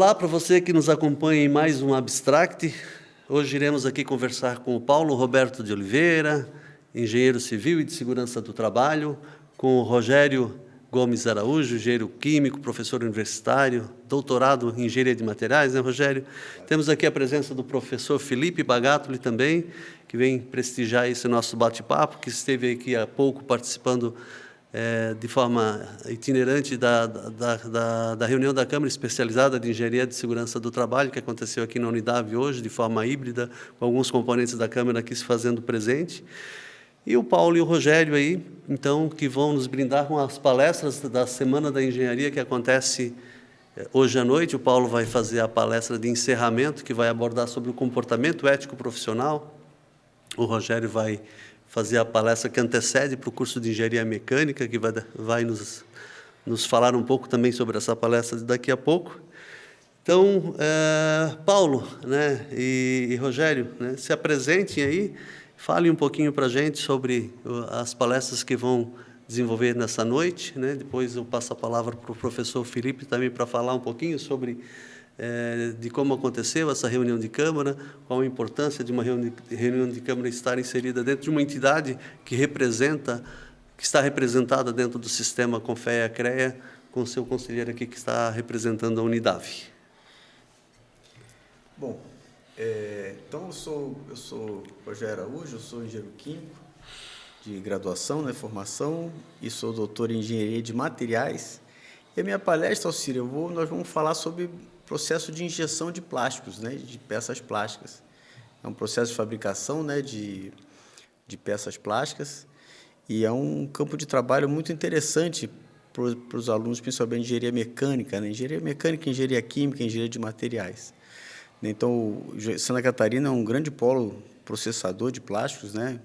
Olá para você que nos acompanha em mais um Abstract. Hoje iremos aqui conversar com o Paulo Roberto de Oliveira, engenheiro civil e de segurança do trabalho, com o Rogério Gomes Araújo, engenheiro químico, professor universitário, doutorado em engenharia de materiais, né, Rogério? Temos aqui a presença do professor Felipe Bagatoli também, que vem prestigiar esse nosso bate-papo, que esteve aqui há pouco participando de forma itinerante da reunião da Câmara Especializada de Engenharia de Segurança do Trabalho, que aconteceu aqui na Unidade hoje, de forma híbrida, com alguns componentes da Câmara aqui se fazendo presente. E o Paulo e o Rogério aí, então, que vão nos brindar com as palestras da Semana da Engenharia, que acontece hoje à noite. O Paulo vai fazer a palestra de encerramento, que vai abordar sobre o comportamento ético profissional. O Rogério vai fazer a palestra que antecede para o curso de Engenharia Mecânica, que vai nos falar um pouco também sobre essa palestra daqui a pouco. Então, Paulo, né, e Rogério, né, se apresentem aí, falem um pouquinho para a gente sobre as palestras que vão desenvolver nessa noite, né? Depois eu passo a palavra para o professor Felipe também para falar um pouquinho sobre de como aconteceu essa reunião de Câmara, qual a importância de uma reunião de Câmara estar inserida dentro de uma entidade que está representada dentro do sistema CONFEA-CREA, com o seu conselheiro aqui que está representando a Unidade. Bom, então eu sou Rogério Araújo, eu sou engenheiro químico de graduação, né, formação, e sou doutor em engenharia de materiais. E a minha palestra, Alcírio, nós vamos falar sobre processo de injeção de plásticos, né, de peças plásticas. É um processo de fabricação, né, de peças plásticas, e é um campo de trabalho muito interessante para os alunos, principalmente de engenharia mecânica, né, engenharia química, engenharia de materiais. Então, Santa Catarina é um grande polo processador de plásticos, né,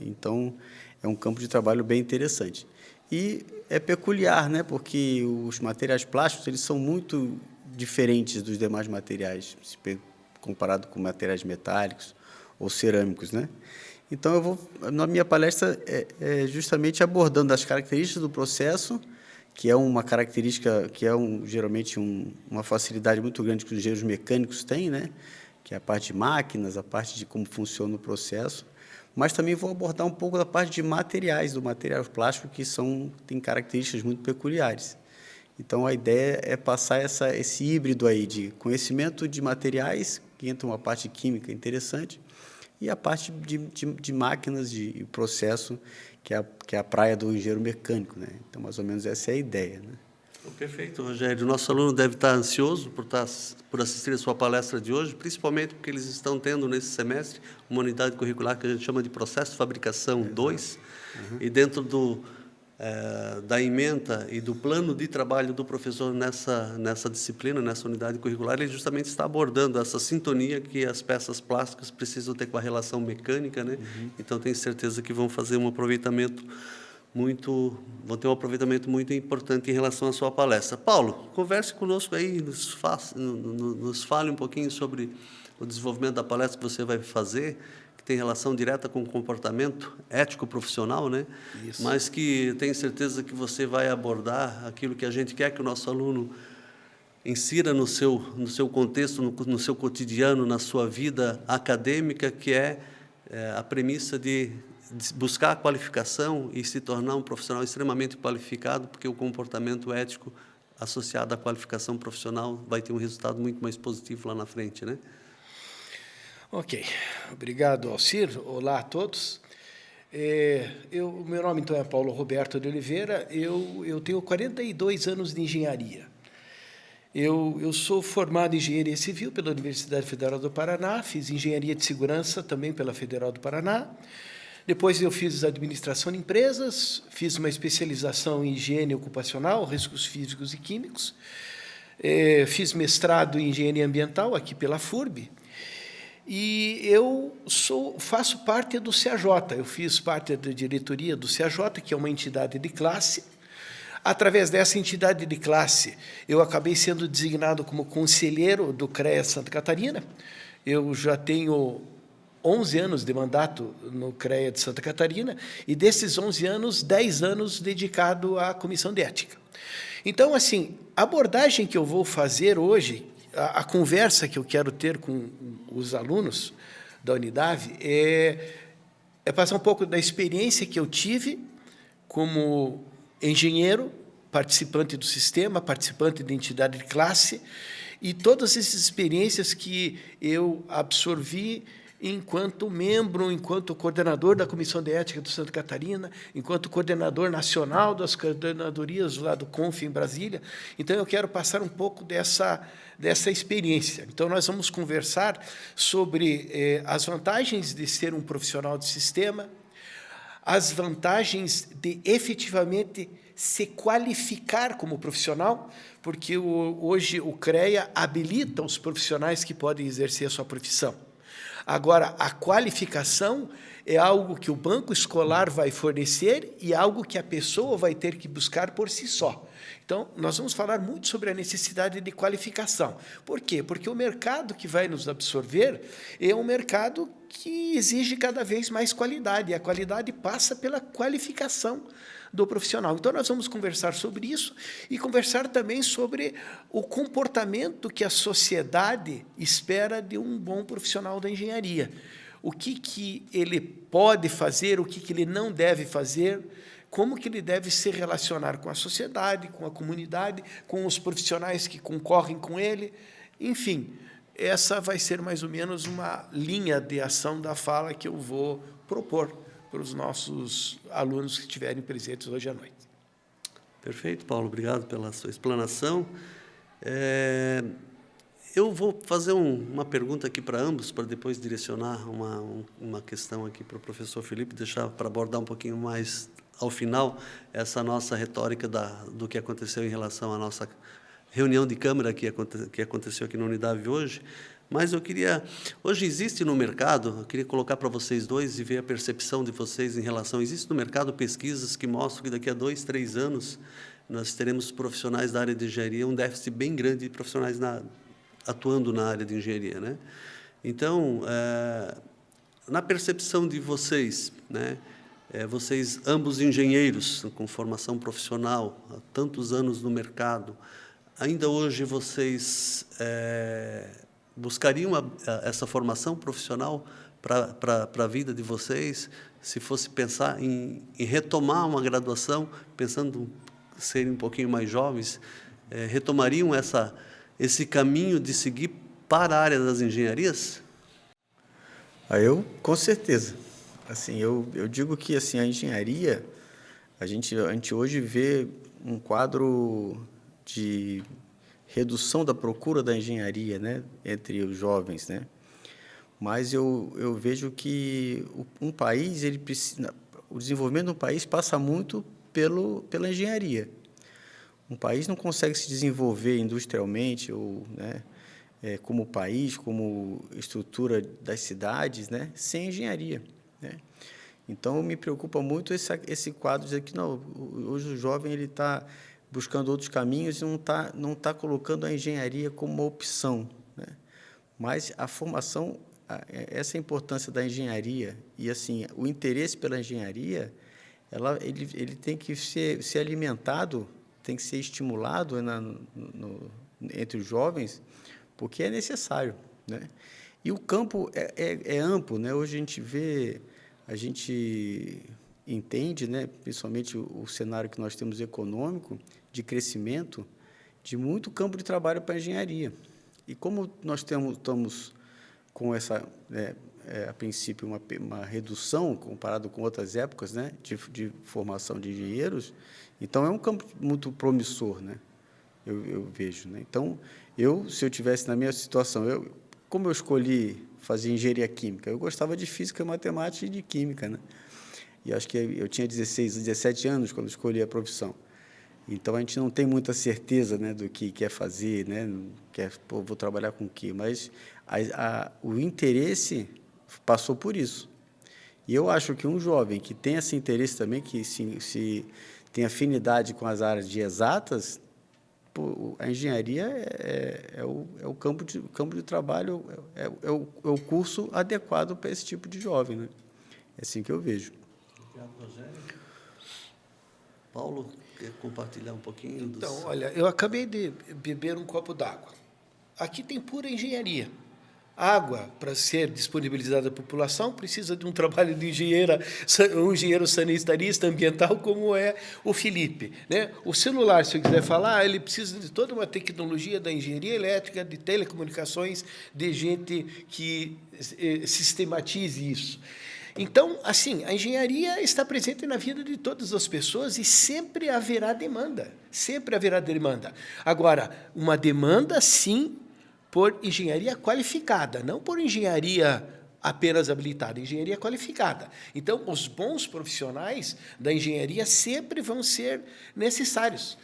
então é um campo de trabalho bem interessante. E é peculiar, né, porque os materiais plásticos eles são muito diferentes dos demais materiais, comparado com materiais metálicos ou cerâmicos, né? Então, na minha palestra, justamente abordando as características do processo, que é uma característica, que é geralmente uma facilidade muito grande que os engenheiros mecânicos têm, né? Que é a parte de máquinas, a parte de como funciona o processo, mas também vou abordar um pouco da parte de materiais, do material plástico, que tem características muito peculiares. Então, a ideia é passar esse híbrido aí de conhecimento de materiais, que entra uma parte química interessante, e a parte de máquinas de processo, que é a praia do engenheiro mecânico, né? Então, mais ou menos, essa é a ideia, né? Perfeito, Rogério. O nosso aluno deve estar ansioso por assistir a sua palestra de hoje, principalmente porque eles estão tendo, nesse semestre, uma unidade curricular que a gente chama de Processo de Fabricação 2, e dentro da ementa e do plano de trabalho do professor nessa disciplina, nessa unidade curricular, ele justamente está abordando essa sintonia que as peças plásticas precisam ter com a relação mecânica, né? Então, tenho certeza que vão ter um aproveitamento muito importante em relação à sua palestra. Paulo, converse conosco aí, nos fale um pouquinho sobre o desenvolvimento da palestra que você vai fazer, que tem relação direta com o comportamento ético profissional, né? Isso. Mas que tenho certeza que você vai abordar aquilo que a gente quer que o nosso aluno insira no seu contexto, no seu cotidiano, na sua vida acadêmica, que é a premissa de buscar a qualificação e se tornar um profissional extremamente qualificado, porque o comportamento ético associado à qualificação profissional vai ter um resultado muito mais positivo lá na frente, né? Ok. Obrigado, Alcir. Olá a todos. O meu nome, então, é Paulo Roberto de Oliveira. Eu tenho 42 anos de engenharia. Eu sou formado em Engenharia Civil pela Universidade Federal do Paraná, fiz Engenharia de Segurança também pela Federal do Paraná. Depois eu fiz Administração de Empresas, fiz uma especialização em Higiene Ocupacional, Riscos Físicos e Químicos, fiz mestrado em Engenharia Ambiental aqui pela FURB, e eu faço parte do CAJ, eu fiz parte da diretoria do CAJ, que é uma entidade de classe. Através dessa entidade de classe, eu acabei sendo designado como conselheiro do CREA Santa Catarina. Eu já tenho 11 anos de mandato no CREA de Santa Catarina, e desses 11 anos, 10 anos dedicado à Comissão de Ética. Então, assim, a abordagem que eu vou fazer hoje, a conversa que eu quero ter com os alunos da Unidade é passar um pouco da experiência que eu tive como engenheiro, participante do sistema, participante da entidade de classe, e todas essas experiências que eu absorvi enquanto membro, enquanto coordenador da Comissão de Ética do Santa Catarina, enquanto coordenador nacional das coordenadorias lá do CONF em Brasília. Então, eu quero passar um pouco dessa experiência. Então, nós vamos conversar sobre as vantagens de ser um profissional de sistema, as vantagens de efetivamente se qualificar como profissional, porque hoje o CREA habilita os profissionais que podem exercer a sua profissão. Agora, a qualificação é algo que o banco escolar vai fornecer e algo que a pessoa vai ter que buscar por si só. Então, nós vamos falar muito sobre a necessidade de qualificação. Por quê? Porque o mercado que vai nos absorver é um mercado que exige cada vez mais qualidade, e a qualidade passa pela qualificação do profissional. Então, nós vamos conversar sobre isso e conversar também sobre o comportamento que a sociedade espera de um bom profissional da engenharia. O que ele pode fazer, o que ele não deve fazer, como que ele deve se relacionar com a sociedade, com a comunidade, com os profissionais que concorrem com ele. Enfim, essa vai ser mais ou menos uma linha de ação da fala que eu vou propor para os nossos alunos que estiverem presentes hoje à noite. Perfeito, Paulo. Obrigado pela sua explanação. Eu vou fazer uma pergunta aqui para ambos, para depois direcionar uma questão aqui para o professor Felipe, deixar para abordar um pouquinho mais ao final essa nossa retórica do que aconteceu em relação à nossa reunião de Câmara que aconteceu aqui na Unidade hoje. Mas hoje existe no mercado, eu queria colocar para vocês dois e ver a percepção de vocês em relação, existe no mercado pesquisas que mostram que daqui a 2, 3 anos nós teremos profissionais da área de engenharia, um déficit bem grande de profissionais atuando na área de engenharia, né? Então, na percepção de vocês, né, vocês ambos engenheiros com formação profissional, há tantos anos no mercado, ainda hoje vocês buscariam essa formação profissional para a vida de vocês, se fosse pensar em retomar uma graduação, pensando em serem um pouquinho mais jovens, retomariam esse caminho de seguir para a área das engenharias? Eu, com certeza. Assim, eu digo que assim, a engenharia, a gente hoje vê um quadro de redução da procura da engenharia, né, entre os jovens, né? Mas eu vejo que um país, o desenvolvimento de um país passa muito pela engenharia. Um país não consegue se desenvolver industrialmente ou, né, como país, como estrutura das cidades, né, sem engenharia, né? Então, me preocupa muito esse quadro de que não, hoje o jovem ele está buscando outros caminhos e não tá colocando a engenharia como uma opção, né? Mas a formação, essa importância da engenharia e assim o interesse pela engenharia, ele tem que ser alimentado, tem que ser estimulado entre os jovens, porque é necessário, né? E o campo é amplo, né? Hoje a gente entende, né, principalmente o cenário que nós temos econômico, de crescimento, de muito campo de trabalho para a engenharia. E como nós estamos com essa, a princípio, uma redução, comparado com outras épocas, né, de formação de engenheiros, então é um campo muito promissor, né, eu vejo, né? Então, se eu tivesse na minha situação, como eu escolhi fazer engenharia química, eu gostava de física, matemática e de química, né? E acho que eu tinha 16, 17 anos quando escolhi a profissão. Então, a gente não tem muita certeza, né, do que quer fazer, né? Vou trabalhar com o quê? Mas o interesse passou por isso. E eu acho que um jovem que tem esse interesse também, que se tem afinidade com as áreas de exatas, a engenharia é o campo de trabalho, é o curso adequado para esse tipo de jovem, né? É assim que eu vejo. Obrigado, Rogério. Paulo, quer compartilhar um pouquinho? Então, olha, eu acabei de beber um copo d'água. aqui tem pura engenharia. Água, para ser disponibilizada à população, precisa de um trabalho de um engenheiro sanitarista ambiental, como é o Felipe, né? O celular, se eu quiser falar, ele precisa de toda uma tecnologia da engenharia elétrica, de telecomunicações, de gente que sistematize isso. Então, assim, a engenharia está presente na vida de todas as pessoas e sempre haverá demanda. Sempre haverá demanda. Agora, uma demanda, sim, por engenharia qualificada, não por engenharia apenas habilitada, engenharia qualificada. Então, os bons profissionais da engenharia sempre vão ser necessários.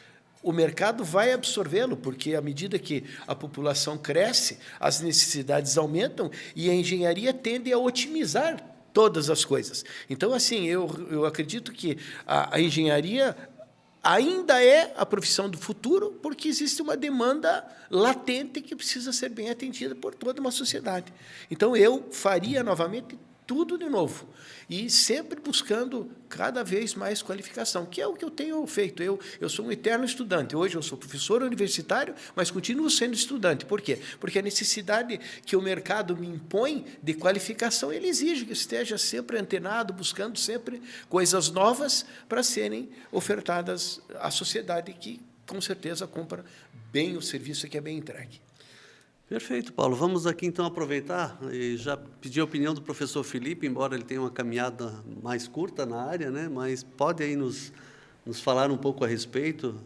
O mercado vai absorvê-lo, porque à medida que a população cresce, as necessidades aumentam e a engenharia tende a otimizar todas as coisas. Então, assim, eu acredito que a engenharia ainda é a profissão do futuro, porque existe uma demanda latente que precisa ser bem atendida por toda uma sociedade. Então, eu faria novamente tudo de novo, e sempre buscando cada vez mais qualificação, que é o que eu tenho feito. Eu sou um eterno estudante. Hoje eu sou professor universitário, mas continuo sendo estudante. Por quê? Porque a necessidade que o mercado me impõe de qualificação, ele exige que eu esteja sempre antenado, buscando sempre coisas novas para serem ofertadas à sociedade que, com certeza, compra bem o serviço que é bem entregue. Perfeito, Paulo. Vamos aqui, então, aproveitar e já pedir a opinião do professor Felipe, embora ele tenha uma caminhada mais curta na área, né? Mas pode aí nos falar um pouco a respeito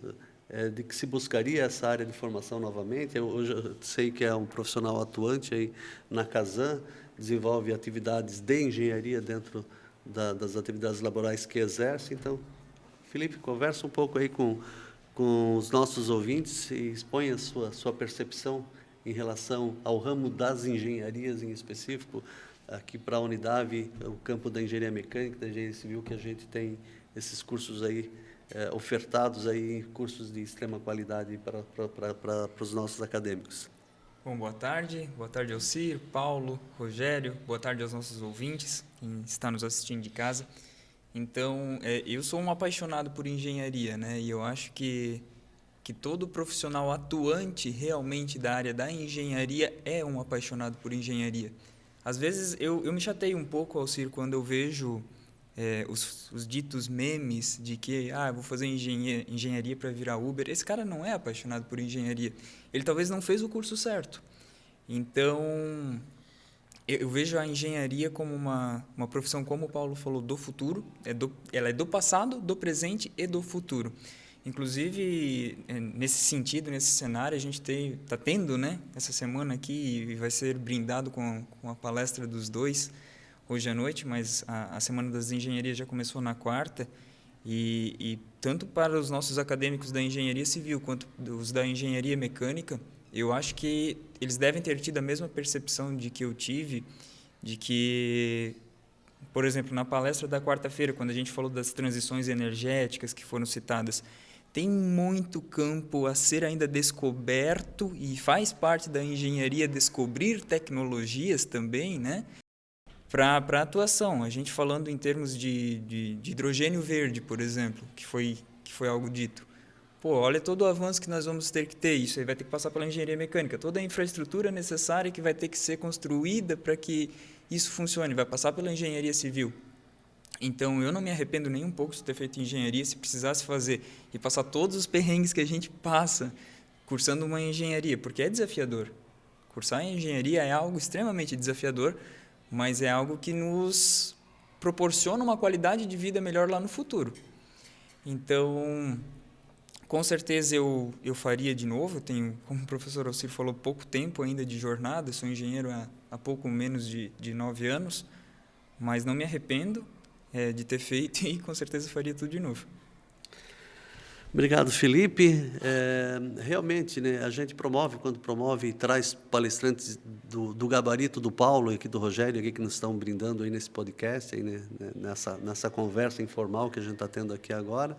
de que se buscaria essa área de formação novamente. Hoje eu sei que é um profissional atuante aí na Casan, desenvolve atividades de engenharia dentro das atividades laborais que exerce. Então, Felipe, conversa um pouco aí com os nossos ouvintes e expõe a sua percepção em relação ao ramo das engenharias em específico, aqui para a Unidade, o campo da engenharia mecânica, da engenharia civil, que a gente tem esses cursos aí ofertados aí, cursos de extrema qualidade para os nossos acadêmicos. Bom, boa tarde Alcir, Paulo, Rogério, boa tarde aos nossos ouvintes, quem está nos assistindo de casa. Então, eu sou um apaixonado por engenharia, né? E eu acho que todo profissional atuante realmente da área da engenharia é um apaixonado por engenharia. Às vezes eu me chateio um pouco, Alcir, quando eu vejo os ditos memes de que eu vou fazer engenharia para virar Uber. Esse cara não é apaixonado por engenharia. Ele talvez não fez o curso certo. Então, eu vejo a engenharia como uma profissão, como o Paulo falou, do futuro. Ela é do passado, do presente e do futuro. Inclusive, nesse sentido, nesse cenário, a gente está tendo, né, essa semana aqui, e vai ser brindado com a palestra dos dois hoje à noite, mas a Semana das Engenharias já começou na quarta, e tanto para os nossos acadêmicos da engenharia civil quanto os da engenharia mecânica, eu acho que eles devem ter tido a mesma percepção de que eu tive, de que, por exemplo, na palestra da quarta-feira, quando a gente falou das transições energéticas que foram citadas, tem muito campo a ser ainda descoberto e faz parte da engenharia descobrir tecnologias também, né, para atuação. A gente falando em termos de hidrogênio verde, por exemplo, que foi algo dito. Pô, olha todo o avanço que nós vamos ter que ter. Isso aí vai ter que passar pela engenharia mecânica. Toda a infraestrutura necessária que vai ter que ser construída para que isso funcione, vai passar pela engenharia civil. Então, eu não me arrependo nem um pouco de ter feito engenharia. Se precisasse fazer e passar todos os perrengues que a gente passa cursando uma engenharia, porque é desafiador. Cursar engenharia é algo extremamente desafiador, mas é algo que nos proporciona uma qualidade de vida melhor lá no futuro. Então, com certeza eu faria de novo. Eu tenho, como o professor Alcir falou, pouco tempo ainda de jornada. Sou engenheiro há pouco menos de 9 anos, mas não me arrependo de ter feito e com certeza faria tudo de novo. Obrigado, Felipe. Realmente, né, a gente quando promove e traz palestrantes do gabarito do Paulo e aqui do Rogério, aqui que nos estão brindando aí nesse podcast, aí, né, nessa conversa informal que a gente está tendo aqui agora,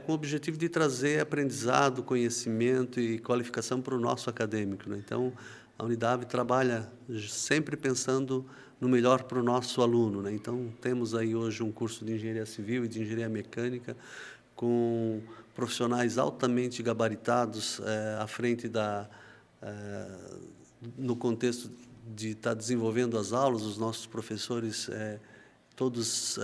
com o objetivo de trazer aprendizado, conhecimento e qualificação para o nosso acadêmico, né? Então, a Unidade trabalha sempre pensando no melhor para o nosso aluno, né? Então, temos aí hoje um curso de engenharia civil e de engenharia mecânica com profissionais altamente gabaritados à frente no contexto de estar desenvolvendo as aulas, os nossos professores, todos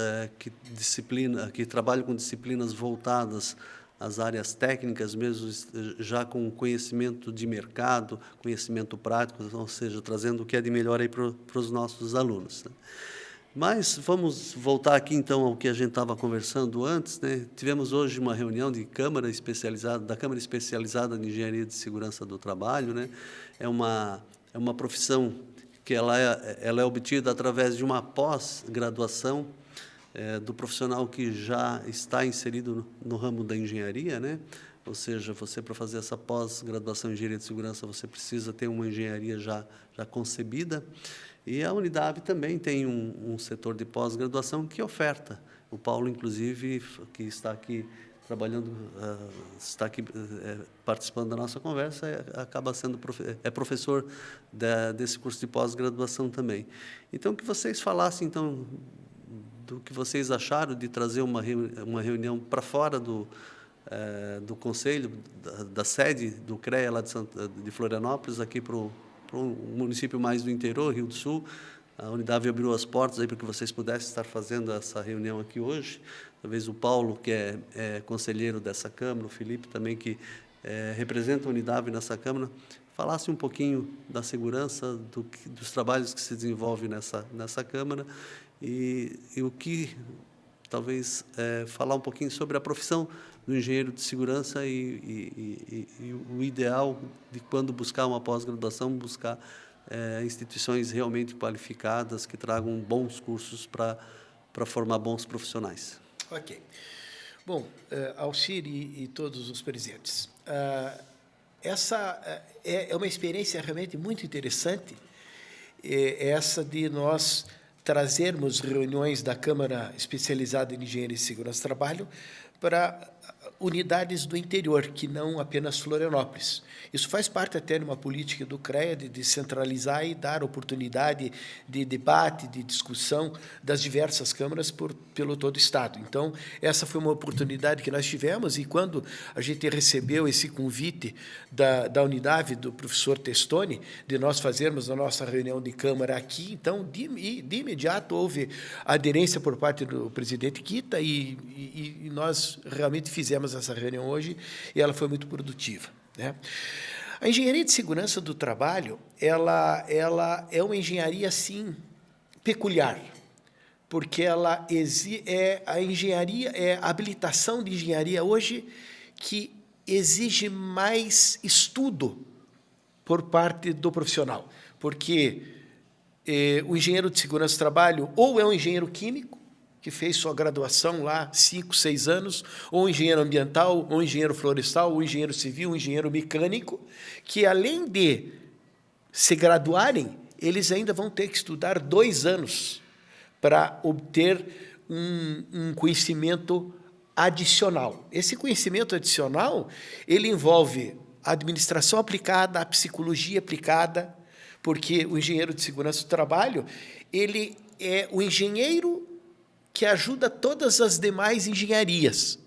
que trabalham com disciplinas voltadas às áreas técnicas, mesmo já com conhecimento de mercado, conhecimento prático, ou seja, trazendo o que é de melhor aí para os nossos alunos, né? Mas vamos voltar aqui, então, ao que a gente estava conversando antes, né? Tivemos hoje uma reunião da Câmara Especializada de Engenharia de Segurança do Trabalho, né? É uma profissão que ela é obtida através de uma pós-graduação do profissional que já está inserido no ramo da engenharia, né? Ou seja, você, para fazer essa pós-graduação em Engenharia de Segurança, você precisa ter uma engenharia já concebida. E a Unidade também tem um setor de pós-graduação que oferta. O Paulo, inclusive, que está aqui trabalhando, está aqui participando da nossa conversa, acaba sendo professor desse curso de pós-graduação também. Então, que vocês falassem, então, do que vocês acharam de trazer uma reunião para fora do conselho, da sede do CREA lá de Florianópolis, aqui para um município mais do interior, Rio do Sul. A Unidade abriu as portas aí para que vocês pudessem estar fazendo essa reunião aqui hoje. Talvez o Paulo, que é conselheiro dessa Câmara, o Felipe também, que representa a Unidade nessa Câmara, falasse um pouquinho da segurança, dos trabalhos que se desenvolvem nessa Câmara e o que, talvez, falar um pouquinho sobre a profissão do engenheiro de segurança e o ideal de, quando buscar uma pós-graduação, buscar instituições realmente qualificadas, que tragam bons cursos para formar bons profissionais. Ok. Bom, Alcir e todos os presentes, essa é uma experiência realmente muito interessante, essa de nós trazermos reuniões da Câmara Especializada em Engenharia e Segurança do Trabalho para unidades do interior, que não apenas Florianópolis. Isso faz parte até de uma política do CREA de descentralizar e dar oportunidade de debate, de discussão das diversas câmaras pelo todo o Estado. Então, essa foi uma oportunidade que nós tivemos, e quando a gente recebeu esse convite da Unidade, do professor Testoni, de nós fazermos a nossa reunião de Câmara aqui, então, de imediato, houve aderência por parte do presidente Kita e nós realmente fizemos essa reunião hoje e ela foi muito produtiva, né? A engenharia de segurança do trabalho, ela é uma engenharia, sim, peculiar, porque ela a engenharia, a habilitação de engenharia hoje que exige mais estudo por parte do profissional, porque o engenheiro de segurança do trabalho ou é um engenheiro químico, que fez sua graduação lá 5, 6 anos, ou engenheiro ambiental, ou engenheiro florestal, ou engenheiro civil, ou engenheiro mecânico, que além de se graduarem, eles ainda vão ter que estudar 2 anos para obter um conhecimento adicional. Esse conhecimento adicional, ele envolve a administração aplicada, a psicologia aplicada, porque o engenheiro de segurança do trabalho, ele é o engenheiro que ajuda todas as demais engenharias.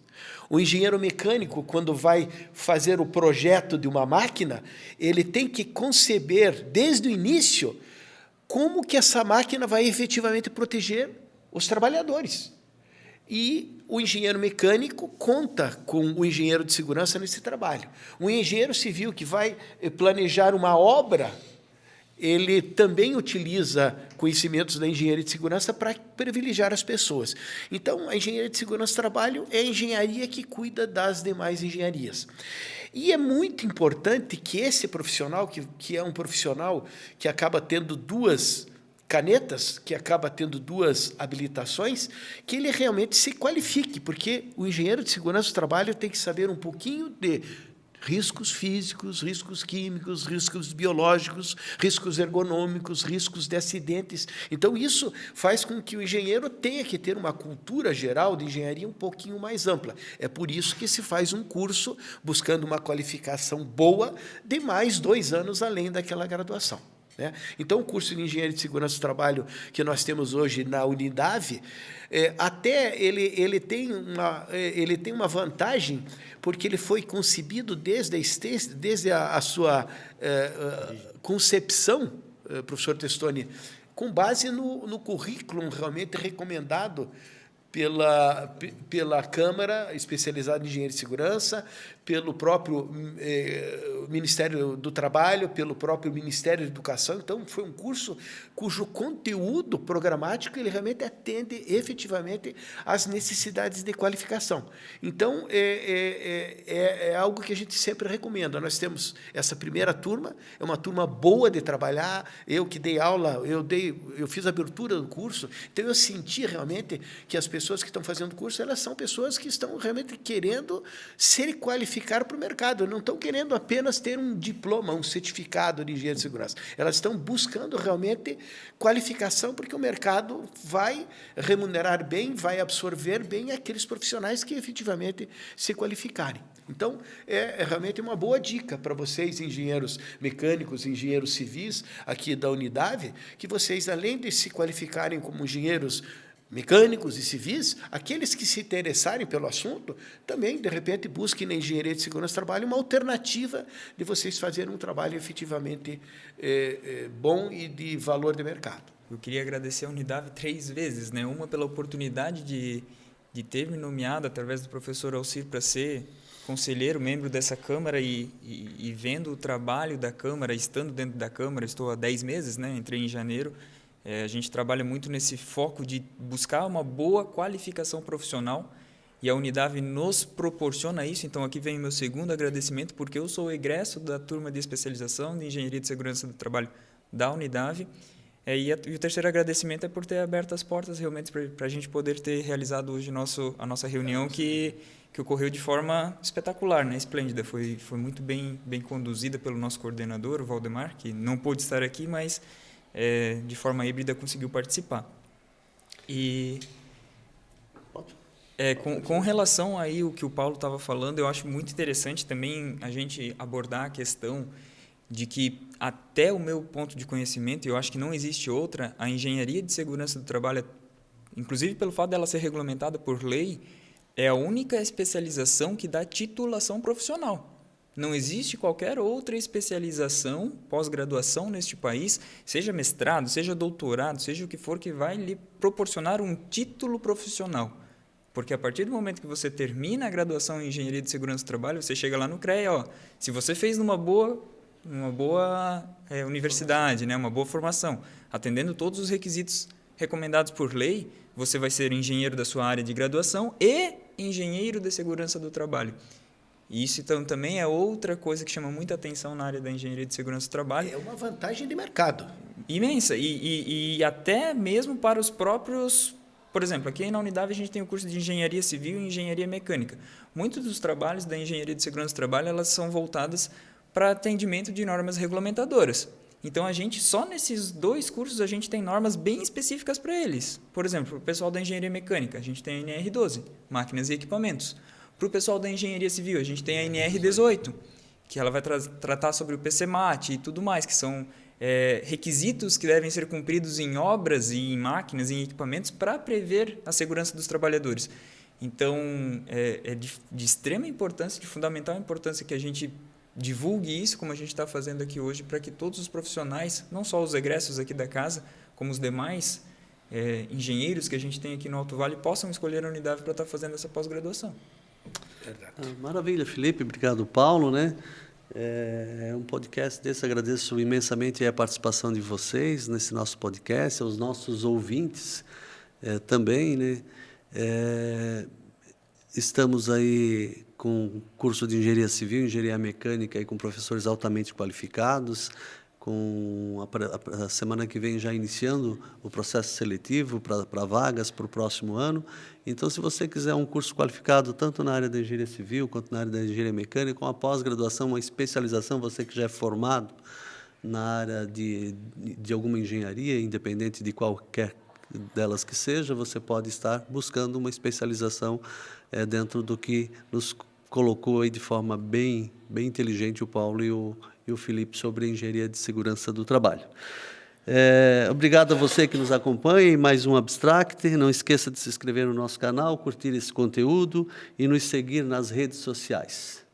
O engenheiro mecânico, quando vai fazer o projeto de uma máquina, ele tem que conceber, desde o início, como que essa máquina vai efetivamente proteger os trabalhadores. E o engenheiro mecânico conta com o engenheiro de segurança nesse trabalho. O engenheiro civil que vai planejar uma obra, ele também utiliza conhecimentos da engenharia de segurança para privilegiar as pessoas. Então, a engenharia de segurança do trabalho é a engenharia que cuida das demais engenharias. E é muito importante que esse profissional, que é um profissional que acaba tendo 2 canetas, que acaba tendo 2 habilitações, que ele realmente se qualifique, porque o engenheiro de segurança do trabalho tem que saber um pouquinho de riscos físicos, riscos químicos, riscos biológicos, riscos ergonômicos, riscos de acidentes. Então, isso faz com que o engenheiro tenha que ter uma cultura geral de engenharia um pouquinho mais ampla. É por isso que se faz um curso buscando uma qualificação boa de mais 2 anos além daquela graduação, né? Então, o curso de Engenharia de Segurança do Trabalho que nós temos hoje na Unidave, até ele tem uma vantagem, porque ele foi concebido desde a sua concepção, professor Testoni, com base no currículo realmente recomendado pela Câmara Especializada em Engenharia de Segurança, pelo próprio Ministério do Trabalho, pelo próprio Ministério da Educação. Então, foi um curso cujo conteúdo programático ele realmente atende efetivamente às necessidades de qualificação. Então, é algo que a gente sempre recomenda. Nós temos essa primeira turma, é uma turma boa de trabalhar. Eu que dei aula, eu fiz a abertura do curso, então eu senti realmente que as pessoas que estão fazendo o curso, elas são pessoas que estão realmente querendo se qualificar para o mercado, não estão querendo apenas ter um diploma, um certificado de engenharia de segurança. Elas estão buscando realmente qualificação, porque o mercado vai remunerar bem, vai absorver bem aqueles profissionais que efetivamente se qualificarem. Então, é realmente uma boa dica para vocês, engenheiros mecânicos, engenheiros civis, aqui da Unidave, que vocês, além de se qualificarem como engenheiros mecânicos e civis, aqueles que se interessarem pelo assunto, também, de repente, busquem na engenharia de segurança do trabalho uma alternativa de vocês fazerem um trabalho efetivamente bom e de valor de mercado. Eu queria agradecer a Unidave 3 vezes, né? Uma pela oportunidade de ter me nomeado através do professor Alcir para ser conselheiro, membro dessa Câmara e vendo o trabalho da Câmara, estando dentro da Câmara, estou há 10 meses, né? Entrei em janeiro. A gente trabalha muito nesse foco de buscar uma boa qualificação profissional e a Unidave nos proporciona isso. Então, aqui vem o meu segundo agradecimento, porque eu sou egresso da turma de especialização de Engenharia de Segurança do Trabalho da Unidave. E o terceiro agradecimento é por ter aberto as portas realmente para a gente poder ter realizado hoje a nossa reunião, que ocorreu de forma espetacular, né? Esplêndida. Foi muito bem conduzida pelo nosso coordenador, o Valdemar, que não pôde estar aqui, mas de forma híbrida conseguiu participar. E com relação aí o que o Paulo estava falando, eu acho muito interessante também a gente abordar a questão de que, até o meu ponto de conhecimento, eu acho que não existe outra, a engenharia de segurança do trabalho, inclusive pelo fato dela ser regulamentada por lei, é a única especialização que dá titulação profissional. Não existe qualquer outra especialização, pós-graduação neste país, seja mestrado, seja doutorado, seja o que for, que vai lhe proporcionar um título profissional. Porque a partir do momento que você termina a graduação em Engenharia de Segurança do Trabalho, você chega lá no CREA, se você fez numa boa universidade, né, uma boa formação, atendendo todos os requisitos recomendados por lei, você vai ser engenheiro da sua área de graduação e engenheiro de segurança do trabalho. E isso, então, também é outra coisa que chama muita atenção na área da engenharia de segurança do trabalho. É uma vantagem de mercado. Imensa. E até mesmo para os próprios... Por exemplo, aqui na Unidave a gente tem o curso de Engenharia Civil e Engenharia Mecânica. Muitos dos trabalhos da engenharia de segurança do trabalho, elas são voltadas para atendimento de normas regulamentadoras. Então, só nesses 2 cursos, a gente tem normas bem específicas para eles. Por exemplo, o pessoal da Engenharia Mecânica, a gente tem a NR12, Máquinas e Equipamentos. Para o pessoal da Engenharia Civil, a gente tem a NR18, que ela vai tratar sobre o PCMAT e tudo mais, que são requisitos que devem ser cumpridos em obras e em máquinas e em equipamentos para prever a segurança dos trabalhadores. Então, é de extrema importância, de fundamental importância que a gente divulgue isso, como a gente está fazendo aqui hoje, para que todos os profissionais, não só os egressos aqui da casa, como os demais engenheiros que a gente tem aqui no Alto Vale, possam escolher a Unidave para estar fazendo essa pós-graduação. Maravilha, Felipe. Obrigado, Paulo, né? Um podcast desse, agradeço imensamente a participação de vocês nesse nosso podcast, aos nossos ouvintes também, né? Estamos aí com curso de Engenharia Civil, Engenharia Mecânica, e com professores altamente qualificados, com a semana que vem já iniciando o processo seletivo para vagas para o próximo ano. Então, se você quiser um curso qualificado tanto na área da engenharia civil quanto na área da engenharia mecânica, com uma pós-graduação, uma especialização, você que já é formado na área de alguma engenharia, independente de qualquer delas que seja, você pode estar buscando uma especialização dentro do que nos colocou aí de forma bem inteligente o Paulo e o e o Felipe sobre engenharia de segurança do trabalho. Obrigado a você que nos acompanha em mais um Abstract. Não esqueça de se inscrever no nosso canal, curtir esse conteúdo e nos seguir nas redes sociais.